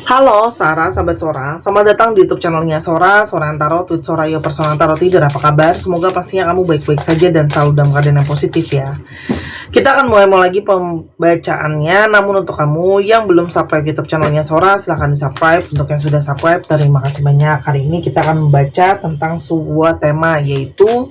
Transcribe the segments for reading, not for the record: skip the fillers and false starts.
Halo Sarah, sahabat Sora. Selamat datang di YouTube channelnya Sora, Sora Antaro, tweet Sora Yo Personal Antaro Tidur. Apa kabar? Semoga pastinya kamu baik-baik saja dan selalu dalam keadaan yang positif ya. Kita akan mulai lagi pembacaannya. Namun untuk kamu yang belum subscribe YouTube channelnya Sora, silahkan di subscribe. Untuk yang sudah subscribe, terima kasih banyak. Hari ini kita akan membaca tentang sebuah tema, yaitu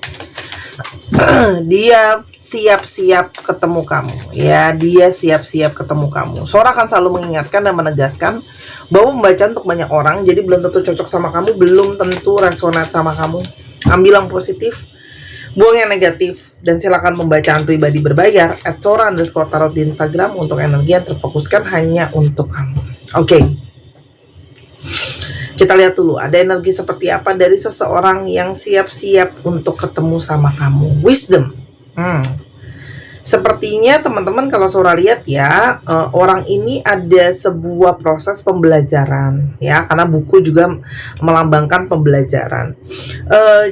dia siap-siap ketemu kamu ya, dia siap-siap ketemu kamu. Sora akan selalu mengingatkan dan menegaskan bahwa membaca untuk banyak orang, jadi belum tentu cocok sama kamu, belum tentu resonate sama kamu. Ambil yang positif, buang yang negatif, dan silakan pembacaan pribadi berbayar @sora_tarot di Instagram untuk energi yang terfokuskan hanya untuk kamu. Oke, kita lihat dulu ada energi seperti apa dari seseorang yang siap-siap untuk ketemu sama kamu. Wisdom. Sepertinya teman-teman kalau Sora lihat ya, orang ini ada sebuah proses pembelajaran ya, karena buku juga melambangkan pembelajaran.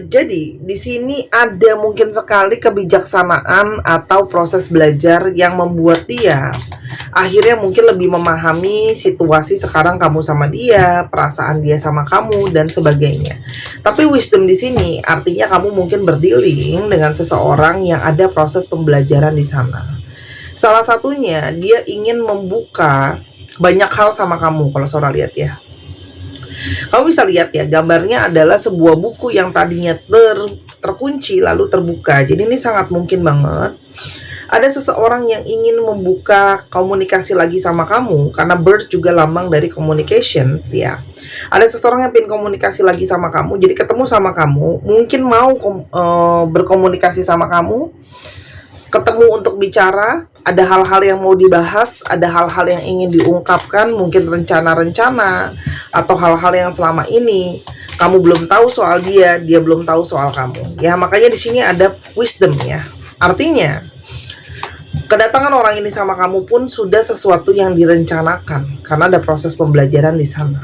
Jadi di sini ada mungkin sekali kebijaksanaan atau proses belajar yang membuat dia akhirnya mungkin lebih memahami situasi sekarang kamu sama dia, perasaan dia sama kamu dan sebagainya. Tapi wisdom di sini artinya kamu mungkin berdealing dengan seseorang yang ada proses pembelajaran di sana. Salah satunya dia ingin membuka banyak hal sama kamu kalau Sora lihat ya. Kamu bisa lihat ya, gambarnya adalah sebuah buku yang tadinya terkunci lalu terbuka. Jadi ini sangat mungkin banget ada seseorang yang ingin membuka komunikasi lagi sama kamu, karena bird juga lambang dari communications ya. Ada seseorang yang ingin komunikasi lagi sama kamu, jadi ketemu sama kamu, mungkin mau berkomunikasi sama kamu, ketemu untuk bicara, ada hal-hal yang mau dibahas, ada hal-hal yang ingin diungkapkan, mungkin rencana-rencana atau hal-hal yang selama ini kamu belum tahu soal dia, dia belum tahu soal kamu. Ya, makanya di sini ada wisdom ya. Artinya kedatangan orang ini sama kamu pun sudah sesuatu yang direncanakan karena ada proses pembelajaran di sana.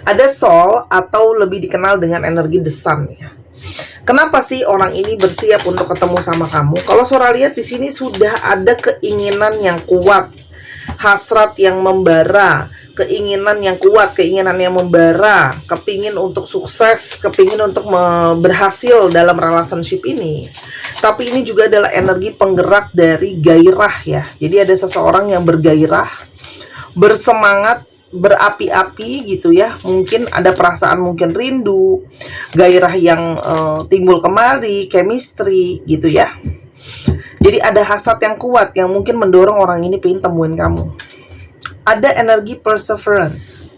Ada soul atau lebih dikenal dengan energi the sun ya. Kenapa sih orang ini bersiap untuk ketemu sama kamu? Kalau Sora lihat di sini sudah ada keinginan yang kuat, hasrat yang membara, keinginan yang kuat, keinginan yang membara, kepingin untuk sukses, kepingin untuk berhasil dalam relationship ini. Tapi ini juga adalah energi penggerak dari gairah ya. Jadi ada seseorang yang bergairah, bersemangat, berapi-api gitu ya. Mungkin ada perasaan, mungkin rindu, gairah yang timbul kembali, chemistry gitu ya. Jadi ada hasrat yang kuat yang mungkin mendorong orang ini pengen temuin kamu. Ada energi perseverance.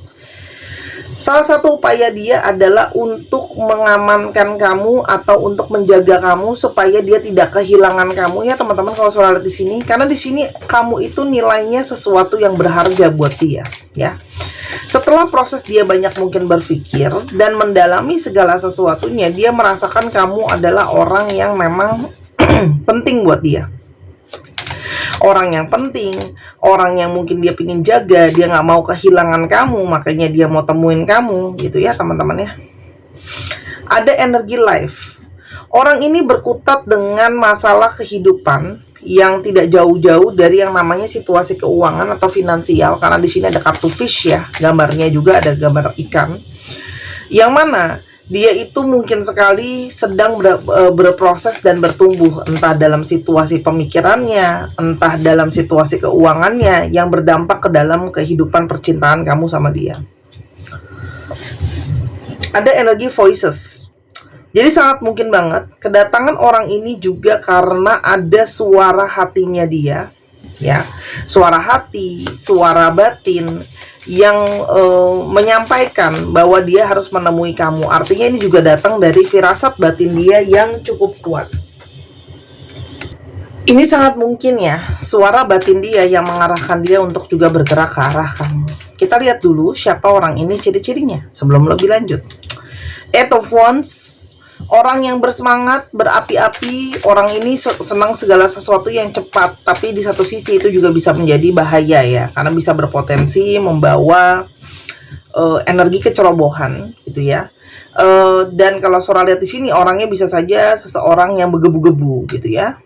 Salah satu upaya dia adalah untuk mengamankan kamu atau untuk menjaga kamu supaya dia tidak kehilangan kamu ya teman-teman kalau Sora lihat di sini, karena di sini kamu itu nilainya sesuatu yang berharga buat dia ya. Setelah proses dia banyak mungkin berpikir dan mendalami segala sesuatunya, dia merasakan kamu adalah orang yang memang penting buat dia. Orang yang penting, orang yang mungkin dia pingin jaga, dia nggak mau kehilangan kamu, makanya dia mau temuin kamu, gitu ya teman-teman ya. Ada energi life. Orang ini berkutat dengan masalah kehidupan yang tidak jauh-jauh dari yang namanya situasi keuangan atau finansial, karena di sini ada kartu fish ya, gambarnya juga ada gambar ikan, yang mana dia itu mungkin sekali sedang berproses dan bertumbuh, entah dalam situasi pemikirannya, entah dalam situasi keuangannya yang berdampak ke dalam kehidupan percintaan kamu sama dia. Ada energi voices. Jadi sangat mungkin banget kedatangan orang ini juga karena ada suara hatinya dia ya. Suara hati, suara batin yang menyampaikan bahwa dia harus menemui kamu. Artinya ini juga datang dari firasat batin dia yang cukup kuat. Ini sangat mungkin ya, suara batin dia yang mengarahkan dia untuk juga bergerak ke arah kamu. Kita lihat dulu siapa orang ini, ciri-cirinya sebelum lebih lanjut. Eight of Wands. Orang yang bersemangat, berapi-api, orang ini senang segala sesuatu yang cepat, tapi di satu sisi itu juga bisa menjadi bahaya ya, karena bisa berpotensi membawa energi kecerobohan gitu ya. Dan kalau Sora lihat di sini orangnya bisa saja seseorang yang bergebu-gebu gitu ya.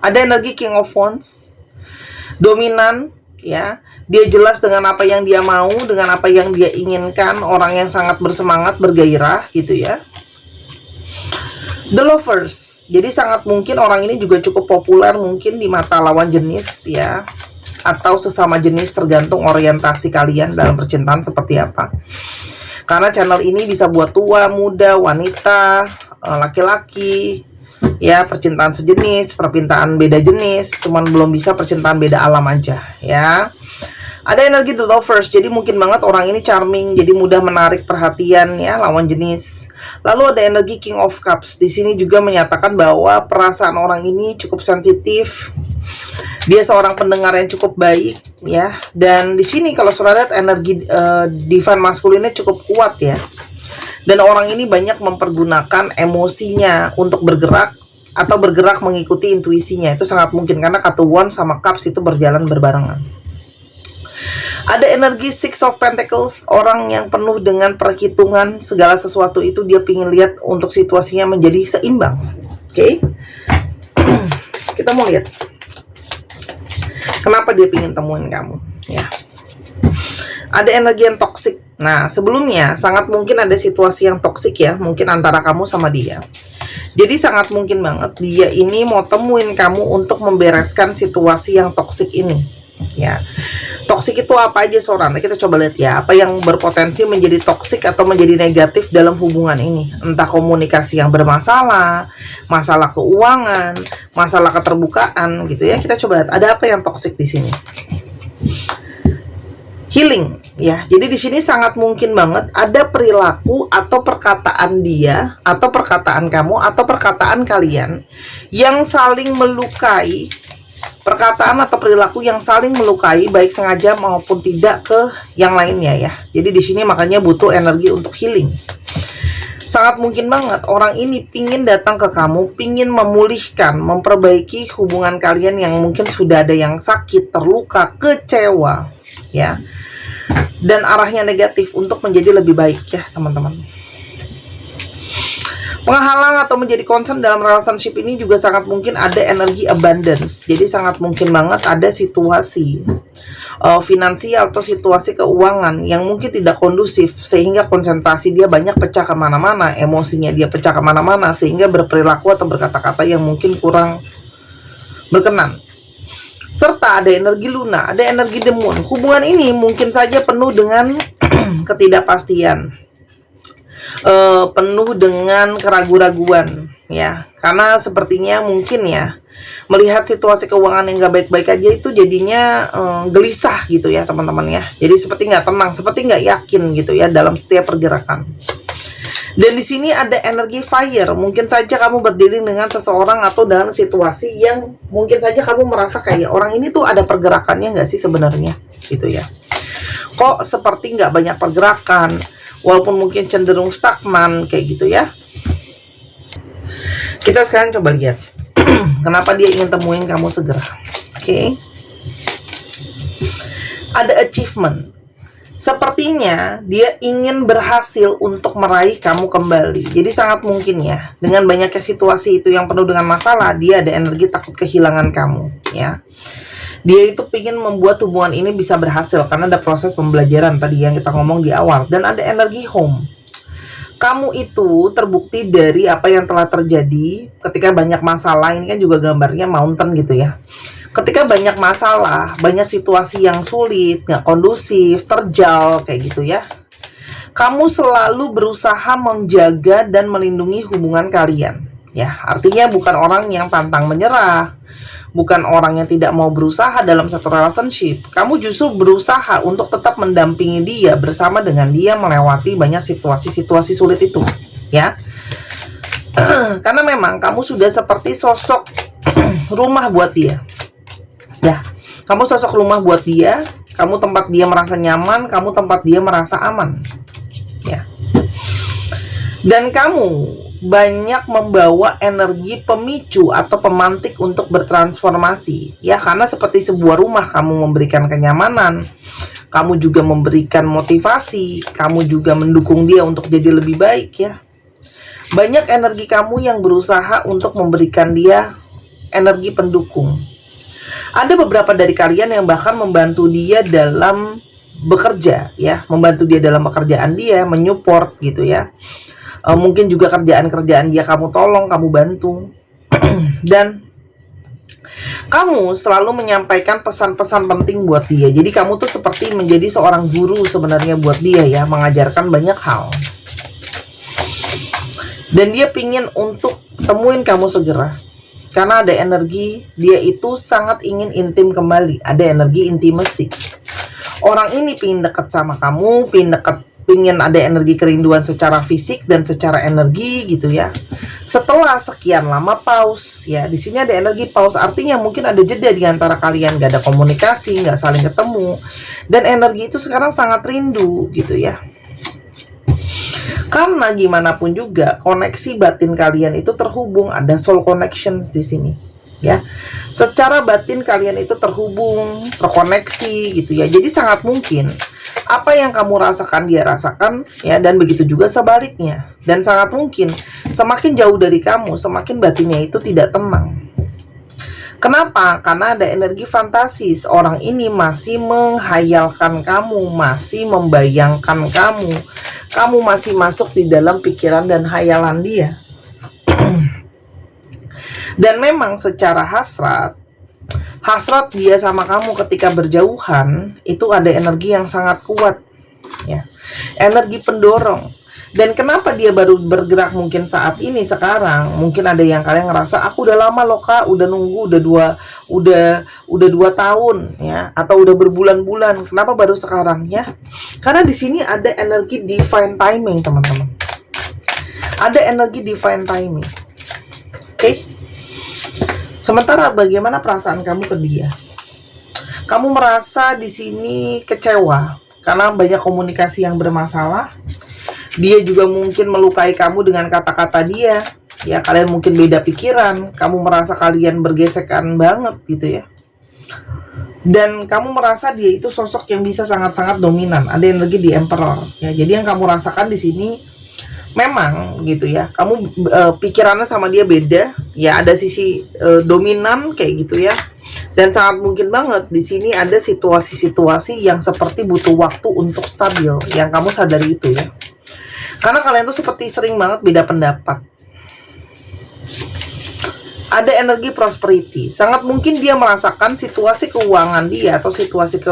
Ada energi King of Wands, dominan ya. Dia jelas dengan apa yang dia mau, dengan apa yang dia inginkan, orang yang sangat bersemangat, bergairah gitu ya. The Lovers, jadi sangat mungkin orang ini juga cukup populer mungkin di mata lawan jenis ya, atau sesama jenis, tergantung orientasi kalian dalam percintaan seperti apa. Karena channel ini bisa buat tua, muda, wanita, laki-laki, ya, percintaan sejenis, percintaan beda jenis, cuman belum bisa percintaan beda alam aja ya. Ada energi The Lovers, jadi mungkin banget orang ini charming, jadi mudah menarik perhatian ya lawan jenis. Lalu ada energi King of Cups, di sini juga menyatakan bahwa perasaan orang ini cukup sensitif. Dia seorang pendengar yang cukup baik ya, dan di sini kalau saudara lihat energi divine masculine cukup kuat ya. Dan orang ini banyak mempergunakan emosinya untuk bergerak atau bergerak mengikuti intuisinya. Itu sangat mungkin karena kartu Wand sama Cups itu berjalan berbarengan. Ada energi Six of Pentacles, orang yang penuh dengan perhitungan, segala sesuatu itu dia ingin lihat untuk situasinya menjadi seimbang. Oke. Kita mau lihat kenapa dia ingin temuin kamu ya. Ada energi yang toksik. Nah, sebelumnya sangat mungkin ada situasi yang toksik ya, mungkin antara kamu sama dia. Jadi sangat mungkin banget dia ini mau temuin kamu untuk membereskan situasi yang toksik ini ya. Toksik itu apa aja Soran? Kita coba lihat ya, apa yang berpotensi menjadi toksik atau menjadi negatif dalam hubungan ini. Entah komunikasi yang bermasalah, masalah keuangan, masalah keterbukaan gitu ya. Kita coba lihat ada apa yang toksik di sini. Healing ya. Jadi di sini sangat mungkin banget ada perilaku atau perkataan dia atau perkataan kamu atau perkataan kalian yang saling melukai. Perkataan atau perilaku yang saling melukai baik sengaja maupun tidak ke yang lainnya ya. Jadi di sini makanya butuh energi untuk healing. Sangat mungkin banget orang ini pingin datang ke kamu, pingin memulihkan, memperbaiki hubungan kalian yang mungkin sudah ada yang sakit, terluka, kecewa ya. Dan arahnya negatif untuk menjadi lebih baik ya teman-teman. Penghalang atau menjadi concern dalam relationship ini juga sangat mungkin ada energi abundance. Jadi sangat mungkin banget ada situasi finansial atau situasi keuangan yang mungkin tidak kondusif, sehingga konsentrasi dia banyak pecah kemana-mana, emosinya dia pecah kemana-mana, sehingga berperilaku atau berkata-kata yang mungkin kurang berkenan. Serta ada energi Luna, ada energi The Moon. Hubungan ini mungkin saja penuh dengan ketidakpastian, penuh dengan keraguan-raguan ya, karena sepertinya mungkin ya melihat situasi keuangan yang gak baik-baik aja itu jadinya gelisah gitu ya teman-teman ya. Jadi seperti nggak tenang, seperti nggak yakin gitu ya dalam setiap pergerakan. Dan di sini ada energi fire, mungkin saja kamu berdiri dengan seseorang atau dalam situasi yang mungkin saja kamu merasa kayak orang ini tuh ada pergerakannya nggak sih sebenarnya gitu ya. Kok seperti nggak banyak pergerakan, walaupun mungkin cenderung stagnan kayak gitu ya. Kita sekarang coba lihat kenapa dia ingin temuin kamu segera. Oke. Ada achievement. Sepertinya dia ingin berhasil untuk meraih kamu kembali. Jadi sangat mungkin ya, dengan banyaknya situasi itu yang penuh dengan masalah, dia ada energi takut kehilangan kamu ya. Dia itu ingin membuat hubungan ini bisa berhasil karena ada proses pembelajaran tadi yang kita ngomong di awal. Dan ada energi home. Kamu itu terbukti dari apa yang telah terjadi ketika banyak masalah. Ini kan juga gambarnya mountain gitu ya. Ketika banyak masalah, banyak situasi yang sulit, nggak kondusif, terjal kayak gitu ya. Kamu selalu berusaha menjaga dan melindungi hubungan kalian. Ya, artinya bukan orang yang pantang menyerah, bukan orang yang tidak mau berusaha dalam satu relationship. Kamu justru berusaha untuk tetap mendampingi dia, bersama dengan dia melewati banyak situasi-situasi sulit itu, ya. Karena memang kamu sudah seperti sosok rumah buat dia. Ya, kamu sosok rumah buat dia, kamu tempat dia merasa nyaman, kamu tempat dia merasa aman. Ya. Dan kamu banyak membawa energi pemicu atau pemantik untuk bertransformasi. Ya, karena seperti sebuah rumah, kamu memberikan kenyamanan, kamu juga memberikan motivasi, kamu juga mendukung dia untuk jadi lebih baik ya. Banyak energi kamu yang berusaha untuk memberikan dia energi pendukung. Ada beberapa dari kalian yang bahkan membantu dia dalam bekerja, ya, membantu dia dalam pekerjaan dia, menyupport gitu ya. Mungkin juga kerjaan-kerjaan dia kamu tolong, kamu bantu. Dan kamu selalu menyampaikan pesan-pesan penting buat dia. Jadi kamu tuh seperti menjadi seorang guru sebenarnya buat dia ya, mengajarkan banyak hal. Dan dia pingin untuk temuin kamu segera. Karena ada energi, dia itu sangat ingin intim kembali. Ada energi intimacy. Orang ini pingin dekat sama kamu, pingin ada energi kerinduan secara fisik dan secara energi gitu ya. Setelah sekian lama pause ya, di sini ada energi pause, artinya mungkin ada jeda di antara kalian, gak ada komunikasi, gak saling ketemu, dan energi itu sekarang sangat rindu gitu ya. Karena gimana pun juga koneksi batin kalian itu terhubung, ada soul connections di sini ya. Secara batin kalian itu terhubung, terkoneksi gitu ya. Jadi sangat mungkin apa yang kamu rasakan dia rasakan ya, dan begitu juga sebaliknya. Dan sangat mungkin semakin jauh dari kamu, semakin batinnya itu tidak tenang. Kenapa? Karena ada energi fantasis. Orang ini masih menghayalkan kamu, masih membayangkan kamu. Kamu masih masuk di dalam pikiran dan hayalan dia. Dan memang secara hasrat dia sama kamu ketika berjauhan itu ada energi yang sangat kuat ya, energi pendorong. Dan kenapa dia baru bergerak mungkin saat ini sekarang? Mungkin ada yang kalian ngerasa, aku udah lama loh kak, udah nunggu udah 2 tahun ya, atau udah berbulan-bulan, kenapa baru sekarang ya? Karena di sini ada energi divine timing teman-teman, ada energi divine timing. Oke? Sementara bagaimana perasaan kamu ke dia? Kamu merasa di sini kecewa karena banyak komunikasi yang bermasalah. Dia juga mungkin melukai kamu dengan kata-kata dia. Ya, kalian mungkin beda pikiran. Kamu merasa kalian bergesekan banget gitu ya. Dan kamu merasa dia itu sosok yang bisa sangat-sangat dominan. Ada energi di Emperor. Ya, jadi yang kamu rasakan di sini memang gitu ya, kamu pikirannya sama dia beda ya, ada sisi dominan kayak gitu ya. Dan sangat mungkin banget di sini ada situasi-situasi yang seperti butuh waktu untuk stabil, yang kamu sadari itu ya. Karena kalian tuh seperti sering banget beda pendapat. Ada energi prosperity. Sangat mungkin dia merasakan situasi keuangan dia atau situasi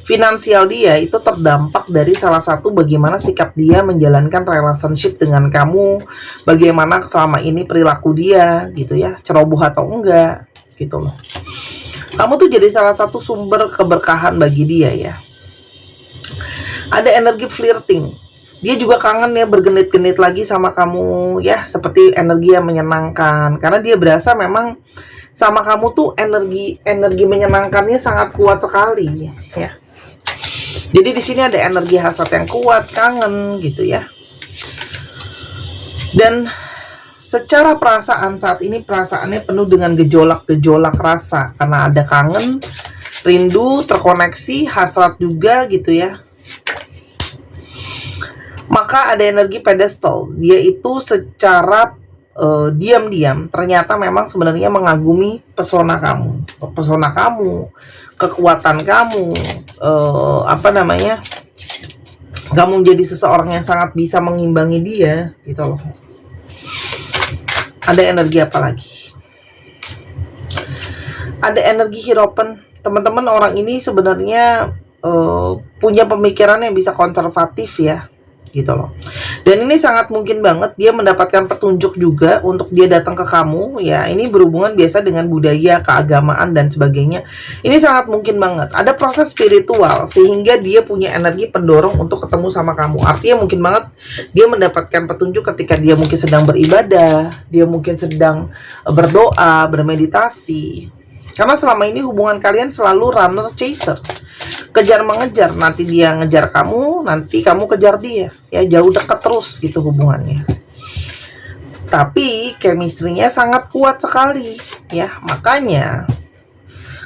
finansial dia itu terdampak dari salah satu bagaimana sikap dia menjalankan relationship dengan kamu, bagaimana selama ini perilaku dia gitu ya, ceroboh atau enggak gitu loh. Kamu tuh jadi salah satu sumber keberkahan bagi dia ya. Ada energi flirting. Dia juga kangen ya, bergenit-genit lagi sama kamu ya, seperti energi yang menyenangkan. Karena dia berasa memang sama kamu tuh energi menyenangkannya sangat kuat sekali ya. Jadi di sini ada energi hasrat yang kuat, kangen gitu ya. Dan secara perasaan saat ini perasaannya penuh dengan gejolak-gejolak rasa, karena ada kangen, rindu, terkoneksi, hasrat juga gitu ya. Maka ada energi pedestal. Dia itu secara diam-diam ternyata memang sebenarnya mengagumi pesona kamu, kekuatan kamu, kamu menjadi seseorang yang sangat bisa mengimbangi dia gitu loh. Ada energi apa lagi? Ada energi Hierophant. Teman-teman, orang ini sebenarnya punya pemikiran yang bisa konservatif ya gitu loh. Dan ini sangat mungkin banget dia mendapatkan petunjuk juga untuk dia datang ke kamu ya. Ini berhubungan biasa dengan budaya, keagamaan dan sebagainya. Ini sangat mungkin banget ada proses spiritual sehingga dia punya energi pendorong untuk ketemu sama kamu. Artinya mungkin banget dia mendapatkan petunjuk ketika dia mungkin sedang beribadah, dia mungkin sedang berdoa, bermeditasi. Karena selama ini hubungan kalian selalu runner chaser, kejar mengejar. Nanti dia ngejar kamu, nanti kamu kejar dia ya, jauh dekat terus gitu hubungannya. Tapi chemistry-nya sangat kuat sekali ya. Makanya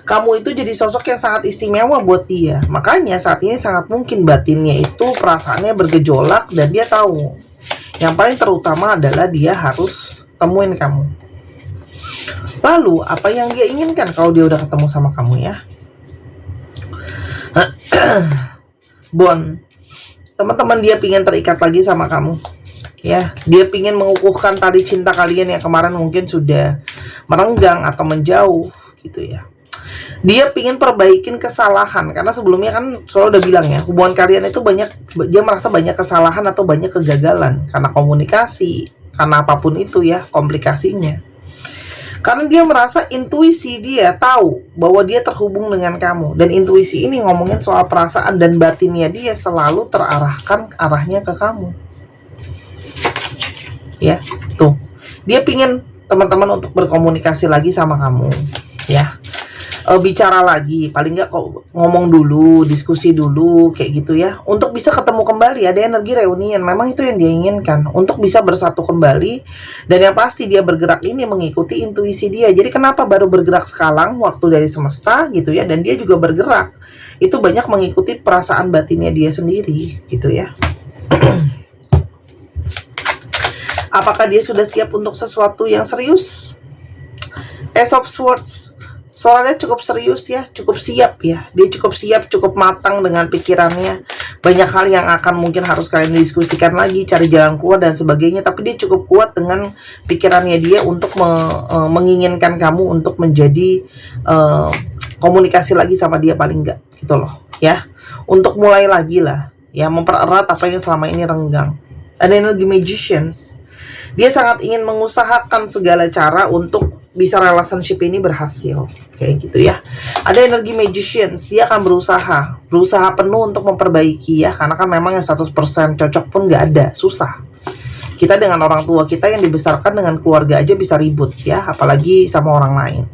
kamu itu jadi sosok yang sangat istimewa buat dia. Makanya saat ini sangat mungkin batinnya itu perasaannya bergejolak, dan dia tahu yang paling terutama adalah dia harus temuin kamu. Lalu apa yang dia inginkan kalau dia udah ketemu sama kamu ya? Bond, teman-teman, dia pingin terikat lagi sama kamu ya. Dia pingin mengukuhkan tali cinta kalian yang kemarin mungkin sudah merenggang atau menjauh gitu ya. Dia pingin perbaikin kesalahan, karena sebelumnya kan selalu udah bilang ya, hubungan kalian itu banyak, dia merasa banyak kesalahan atau banyak kegagalan karena komunikasi, karena apapun itu ya komplikasinya. Karena dia merasa intuisi dia tahu bahwa dia terhubung dengan kamu, dan intuisi ini ngomongin soal perasaan dan batinnya dia selalu terarahkan arahnya ke kamu ya. Tuh, dia pingin teman-teman untuk berkomunikasi lagi sama kamu ya. Bicara lagi, paling nggak ngomong dulu, diskusi dulu kayak gitu ya, untuk bisa ketemu kembali. Ada energi reunian, memang itu yang dia inginkan, untuk bisa bersatu kembali. Dan yang pasti dia bergerak ini mengikuti intuisi dia. Jadi kenapa baru bergerak sekarang, waktu dari semesta gitu ya. Dan dia juga bergerak itu banyak mengikuti perasaan batinnya dia sendiri gitu ya. Apakah dia sudah siap untuk sesuatu yang serius? Ace of Swords, soalnya cukup serius ya, cukup siap ya. Dia cukup siap, cukup matang dengan pikirannya. Banyak hal yang akan mungkin harus kalian diskusikan lagi, cari jalan keluar dan sebagainya. Tapi dia cukup kuat dengan pikirannya dia untuk menginginkan kamu untuk menjadi komunikasi lagi sama dia paling enggak gitu loh ya. Untuk mulai lagi lah ya, mempererat apa yang selama ini renggang. Ada energi Magicians. Dia sangat ingin mengusahakan segala cara untuk bisa relationship ini berhasil kayak gitu ya. Ada energi Magicians, dia akan berusaha penuh untuk memperbaiki ya, karena kan memang yang 100% cocok pun nggak ada, susah. Kita dengan orang tua kita yang dibesarkan dengan keluarga aja bisa ribut ya, apalagi sama orang lain.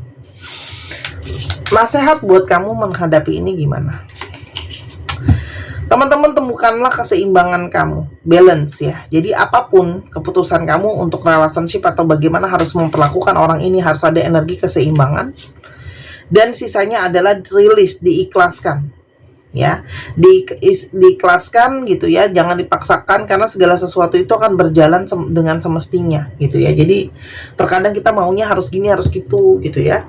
Nasihat buat kamu menghadapi ini gimana? Teman-teman, temukanlah keseimbangan kamu, balance ya. Jadi apapun keputusan kamu untuk relationship atau bagaimana harus memperlakukan orang ini, harus ada energi keseimbangan. Dan sisanya adalah rilis, diikhlaskan ya. Diikhlaskan gitu ya, jangan dipaksakan, karena segala sesuatu itu akan berjalan dengan semestinya gitu ya. Jadi terkadang kita maunya harus gini, harus gitu gitu ya.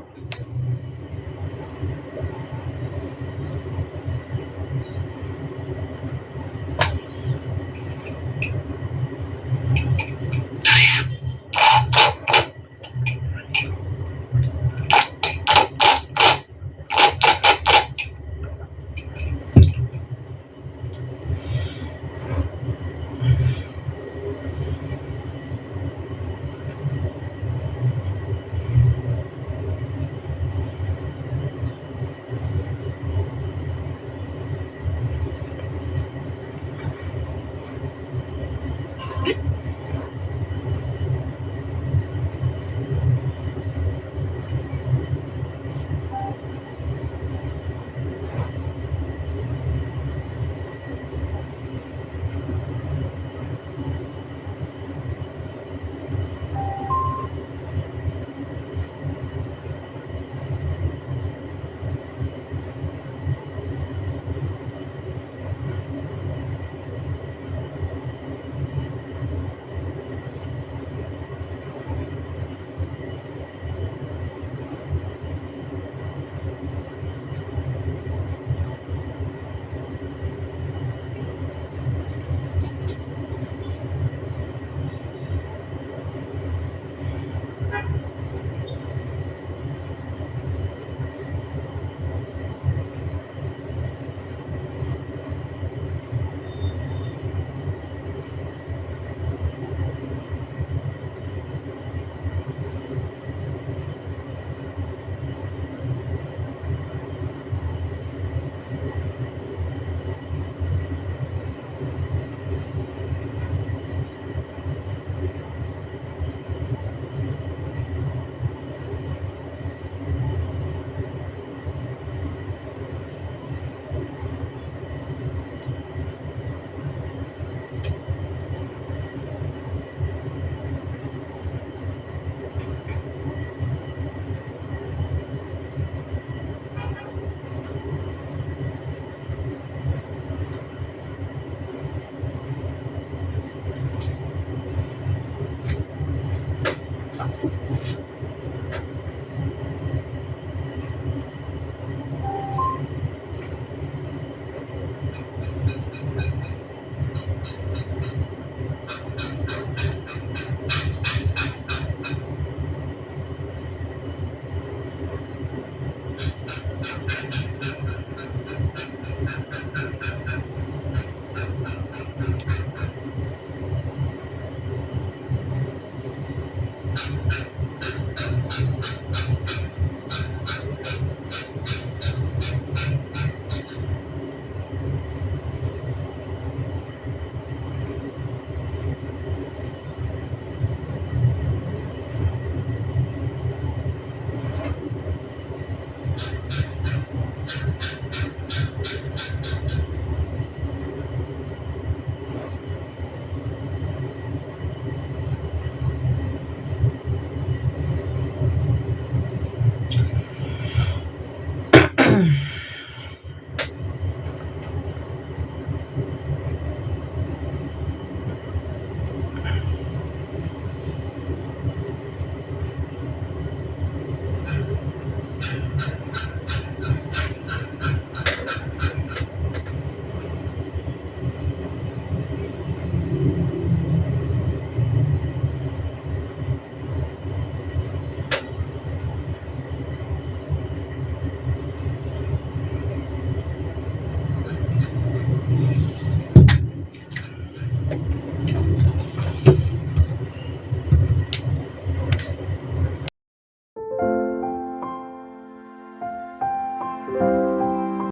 Bye.